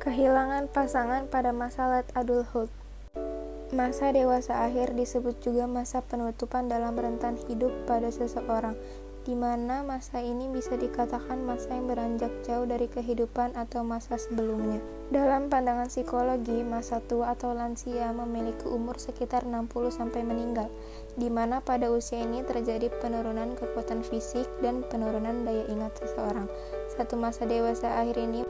Kehilangan pasangan pada masa late adulthood. Masa dewasa akhir disebut juga masa penutupan dalam rentan hidup pada seseorang, di mana masa ini bisa dikatakan masa yang beranjak jauh dari kehidupan atau masa sebelumnya. Dalam pandangan psikologi, masa tua atau lansia memiliki umur sekitar 60 sampai meninggal, di mana pada usia ini terjadi penurunan kekuatan fisik dan penurunan daya ingat seseorang. Satu masa dewasa akhir ini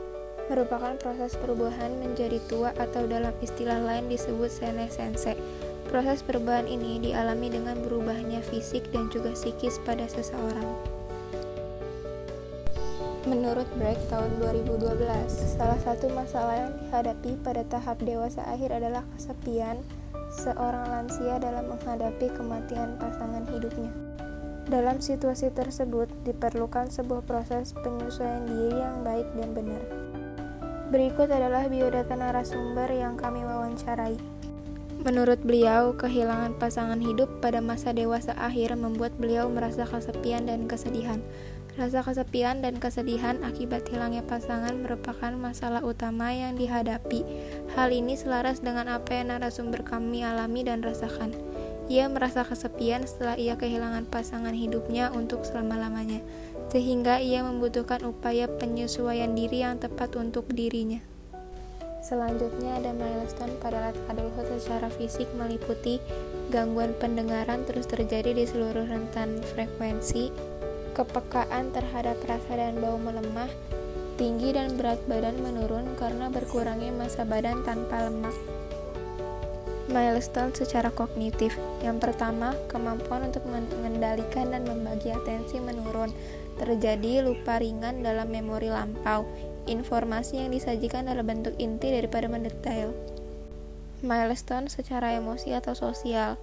merupakan proses perubahan menjadi tua atau dalam istilah lain disebut senescense. Proses perubahan ini dialami dengan berubahnya fisik dan juga psikis pada seseorang. Menurut Brecht tahun 2012, salah satu masalah yang dihadapi pada tahap dewasa akhir adalah kesepian seorang lansia dalam menghadapi kematian pasangan hidupnya. Dalam situasi tersebut, diperlukan sebuah proses penyesuaian diri yang baik dan benar. Berikut adalah biodata narasumber yang kami wawancarai. Menurut beliau, kehilangan pasangan hidup pada masa dewasa akhir membuat beliau merasa kesepian dan kesedihan. Rasa kesepian dan kesedihan akibat hilangnya pasangan merupakan masalah utama yang dihadapi. Hal ini selaras dengan apa yang narasumber kami alami dan rasakan. Ia merasa kesepian setelah ia kehilangan pasangan hidupnya untuk selama-lamanya, sehingga ia membutuhkan upaya penyesuaian diri yang tepat untuk dirinya. Selanjutnya ada milestone pada late adulthood secara fisik meliputi gangguan pendengaran terus terjadi di seluruh rentan frekuensi, kepekaan terhadap rasa dan bau melemah, tinggi dan berat badan menurun karena berkurangnya massa badan tanpa lemak. Milestone secara kognitif. Yang pertama, kemampuan untuk mengendalikan dan membagi atensi menurun. Terjadi lupa ringan dalam memori lampau. Informasi yang disajikan dalam bentuk inti daripada mendetail. Milestone secara emosi atau sosial.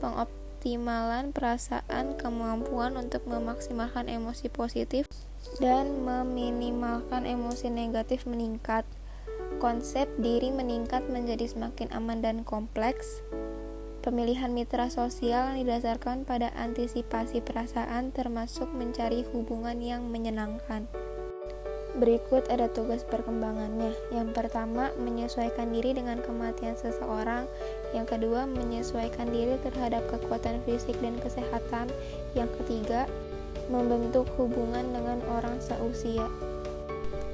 Pengoptimalan perasaan, kemampuan untuk memaksimalkan emosi positif dan meminimalkan emosi negatif meningkat. Konsep diri meningkat menjadi semakin aman dan kompleks. Pemilihan mitra sosial yang didasarkan pada antisipasi perasaan termasuk mencari hubungan yang menyenangkan. Berikut ada tugas perkembangannya. Yang pertama, menyesuaikan diri dengan kematian seseorang. Yang kedua, menyesuaikan diri terhadap kekuatan fisik dan kesehatan. Yang ketiga, membentuk hubungan dengan orang seusia.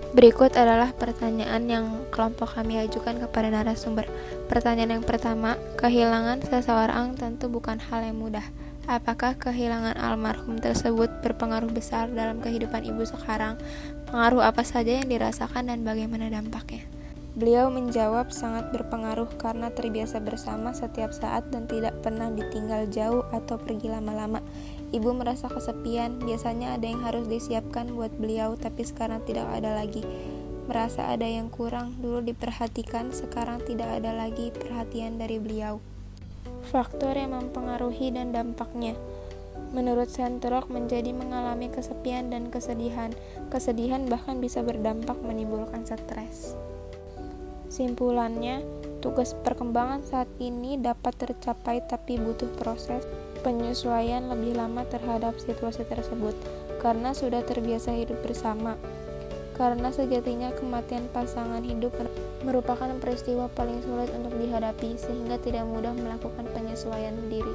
Berikut adalah pertanyaan yang kelompok kami ajukan kepada narasumber. Pertanyaan yang pertama, kehilangan seseorang tentu bukan hal yang mudah. Apakah kehilangan almarhum tersebut berpengaruh besar dalam kehidupan ibu sekarang? Pengaruh apa saja yang dirasakan dan bagaimana dampaknya? Beliau menjawab sangat berpengaruh karena terbiasa bersama setiap saat dan tidak pernah ditinggal jauh atau pergi lama-lama. Ibu merasa kesepian, biasanya ada yang harus disiapkan buat beliau tapi sekarang tidak ada lagi. Merasa ada yang kurang, dulu diperhatikan, sekarang tidak ada lagi perhatian dari beliau. Faktor yang mempengaruhi dan dampaknya. Menurut Sentrock menjadi mengalami kesepian dan kesedihan. Kesedihan bahkan bisa berdampak menimbulkan stres. Simpulannya, tugas perkembangan saat ini dapat tercapai tapi butuh proses penyesuaian lebih lama terhadap situasi tersebut karena sudah terbiasa hidup bersama. Karena sejatinya kematian pasangan hidup merupakan peristiwa paling sulit untuk dihadapi sehingga tidak mudah melakukan penyesuaian diri.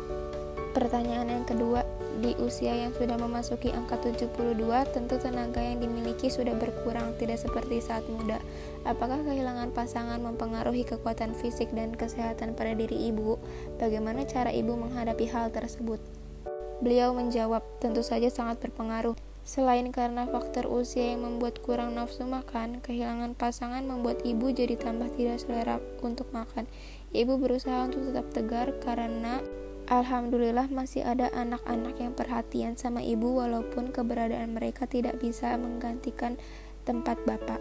Pertanyaan yang kedua, di usia yang sudah memasuki angka 72, tentu tenaga yang dimiliki sudah berkurang, tidak seperti saat muda. Apakah kehilangan pasangan mempengaruhi kekuatan fisik dan kesehatan pada diri ibu? Bagaimana cara ibu menghadapi hal tersebut? Beliau menjawab, tentu saja sangat berpengaruh. Selain karena faktor usia yang membuat kurang nafsu makan, kehilangan pasangan membuat ibu jadi tambah tidak selera untuk makan. Ibu berusaha untuk tetap tegar karena alhamdulillah masih ada anak-anak yang perhatian sama ibu walaupun keberadaan mereka tidak bisa menggantikan tempat bapak.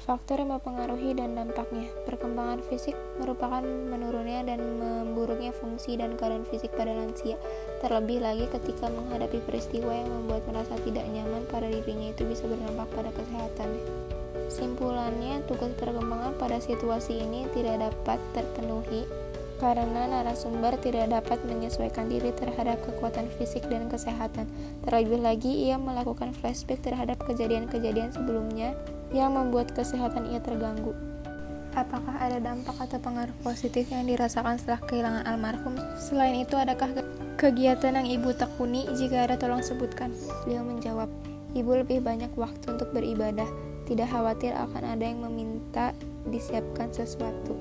Faktor yang mempengaruhi dan dampaknya. Perkembangan fisik merupakan menurunnya dan memburuknya fungsi dan keadaan fisik pada lansia. Terlebih lagi ketika menghadapi peristiwa yang membuat merasa tidak nyaman pada dirinya itu bisa berdampak pada kesehatannya. Simpulannya, tugas perkembangan pada situasi ini tidak dapat terpenuhi karena narasumber tidak dapat menyesuaikan diri terhadap kekuatan fisik dan kesehatan. Terlebih lagi, ia melakukan flashback terhadap kejadian-kejadian sebelumnya yang membuat kesehatan ia terganggu. Apakah ada dampak atau pengaruh positif yang dirasakan setelah kehilangan almarhum? Selain itu, adakah kegiatan yang Ibu tekuni? Jika ada, tolong sebutkan. Beliau menjawab, Ibu lebih banyak waktu untuk beribadah. Tidak khawatir akan ada yang meminta disiapkan sesuatu.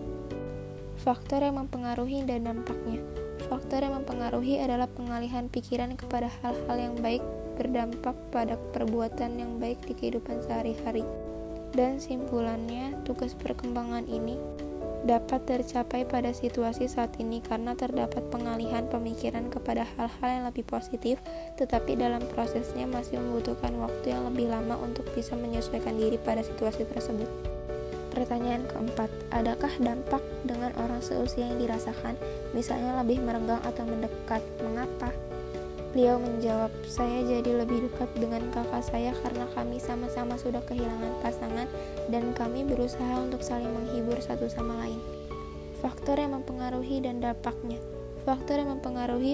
Faktor yang mempengaruhi dan dampaknya. Faktor yang mempengaruhi adalah pengalihan pikiran kepada hal-hal yang baik berdampak pada perbuatan yang baik di kehidupan sehari-hari. Dan simpulannya, tugas perkembangan ini dapat tercapai pada situasi saat ini karena terdapat pengalihan pemikiran kepada hal-hal yang lebih positif, tetapi dalam prosesnya masih membutuhkan waktu yang lebih lama untuk bisa menyesuaikan diri pada situasi tersebut. Pertanyaan keempat, adakah dampak dengan orang seusia yang dirasakan, misalnya lebih merenggang atau mendekat? Mengapa? Beliau menjawab, saya jadi lebih dekat dengan kakak saya karena kami sama-sama sudah kehilangan pasangan dan kami berusaha untuk saling menghibur satu sama lain. Faktor yang mempengaruhi dan dampaknya. Faktor yang mempengaruhi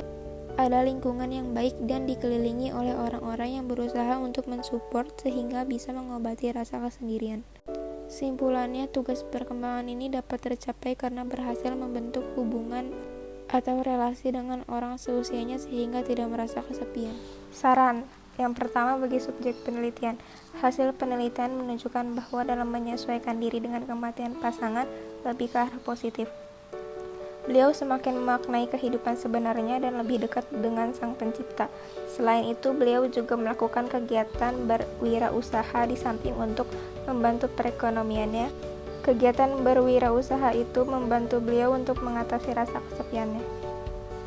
adalah lingkungan yang baik dan dikelilingi oleh orang-orang yang berusaha untuk mensupport sehingga bisa mengobati rasa kesendirian. Simpulannya, tugas perkembangan ini dapat tercapai karena berhasil membentuk hubungan atau relasi dengan orang seusianya sehingga tidak merasa kesepian. Saran yang pertama bagi subjek penelitian. Hasil penelitian menunjukkan bahwa dalam menyesuaikan diri dengan kematian pasangan lebih ke arah positif. Beliau semakin memaknai kehidupan sebenarnya dan lebih dekat dengan Sang Pencipta. Selain itu, beliau juga melakukan kegiatan berwirausaha di samping untuk membantu perekonomiannya. Kegiatan berwirausaha itu membantu beliau untuk mengatasi rasa kesepiannya.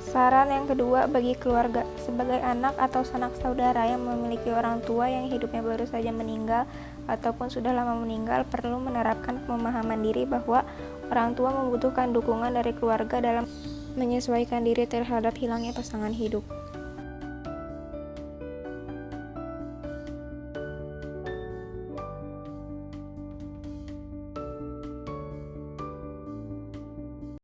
Saran yang kedua bagi keluarga. Sebagai anak atau sanak saudara yang memiliki orang tua yang hidupnya baru saja meninggal ataupun sudah lama meninggal, perlu menerapkan pemahaman diri bahwa orang tua membutuhkan dukungan dari keluarga dalam menyesuaikan diri terhadap hilangnya pasangan hidup.